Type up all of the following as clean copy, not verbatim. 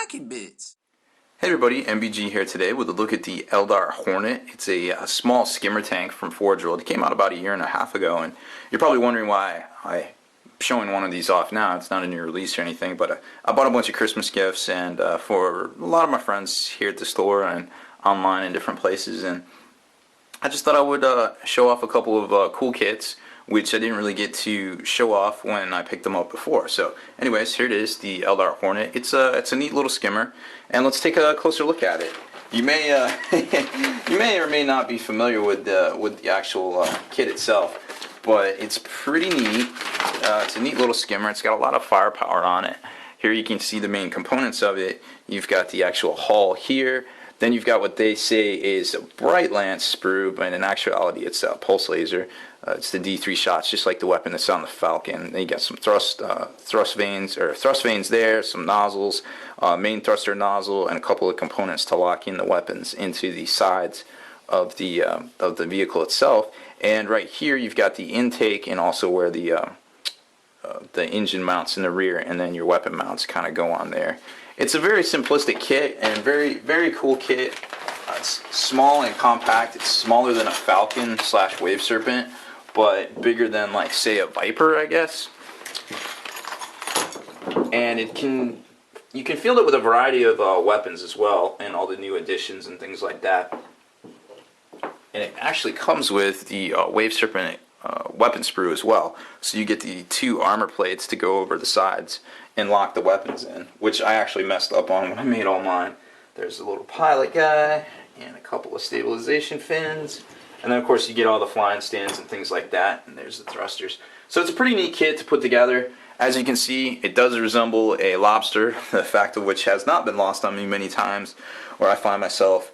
Spiky Bits. Hey everybody, MBG here today with a look at the Eldar Hornet. It's a small skimmer tank from Forge World. It came out about a year and a half ago, and you're probably wondering why I'm showing one of these off now. It's not a new release or anything, but I bought a bunch of Christmas gifts and for a lot of my friends here at the store and online in different places, and I just thought I would show off a couple of cool kits which I didn't really get to show off when I picked them up before. So anyways, here it is, the Eldar Hornet. It's a neat little skimmer, and let's take a closer look at it. You may you may or may not be familiar with the actual kit itself, but it's pretty neat. It's a neat little skimmer. It's got a lot of firepower on it. Here you can see the main components of it. You've got the actual hull here. Then you've got what they say is a bright lance sprue, but in actuality it's a pulse laser. It's the D3 shots, just like the weapon that's on the Falcon. Then you got some thrust vanes there, some nozzles, main thruster nozzle, and a couple of components to lock in the weapons into the sides of the vehicle itself. And right here you've got the intake and also where the engine mounts in the rear, and then your weapon mounts kind of go on there. It's a very simplistic kit and very cool kit. It's small and compact. It's smaller than a Falcon / Wave Serpent, but bigger than, like, say, a Viper, I guess. And you can field it with a variety of weapons as well, and all the new additions and things like that. And it actually comes with the Wave Serpent weapon sprue as well, so you get the 2 armor plates to go over the sides and lock the weapons in, which I actually messed up on when I made all mine. There's a little pilot guy and a couple of stabilization fins, and then of course you get all the flying stands and things like that, and there's the thrusters. So it's a pretty neat kit to put together. As you can see, it does resemble a lobster, the fact of which has not been lost on me many times, where I find myself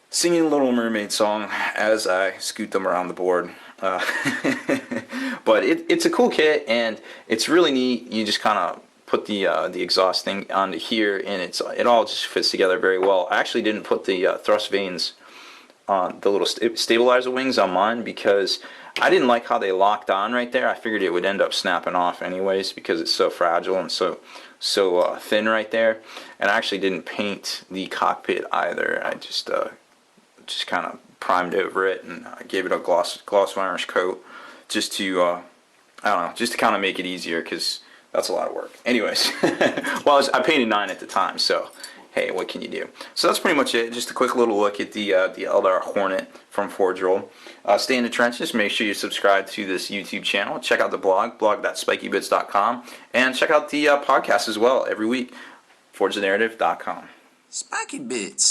singing a Little Mermaid song as I scoot them around the board. But it's a cool kit, and it's really neat. You just kind of put the exhaust thing onto here, and it all just fits together very well. I actually didn't put the thrust vanes on the little stabilizer wings on mine because I didn't like how they locked on right there. I figured it would end up snapping off anyways because it's so fragile and so thin right there. And I actually didn't paint the cockpit either. I just kind of primed over it, and I gave it a gloss varnish coat just to I don't know, just to kind of make it easier, because that's a lot of work. Anyways, well, I painted 9 at the time, so hey, what can you do? So that's pretty much it. Just a quick little look at the Eldar Hornet from Forge World. Stay in the trenches. Make sure you subscribe to this YouTube channel. Check out the blog.spikybits.com, and check out the podcast as well every week, forgethenarrative.com. Spiky Bits.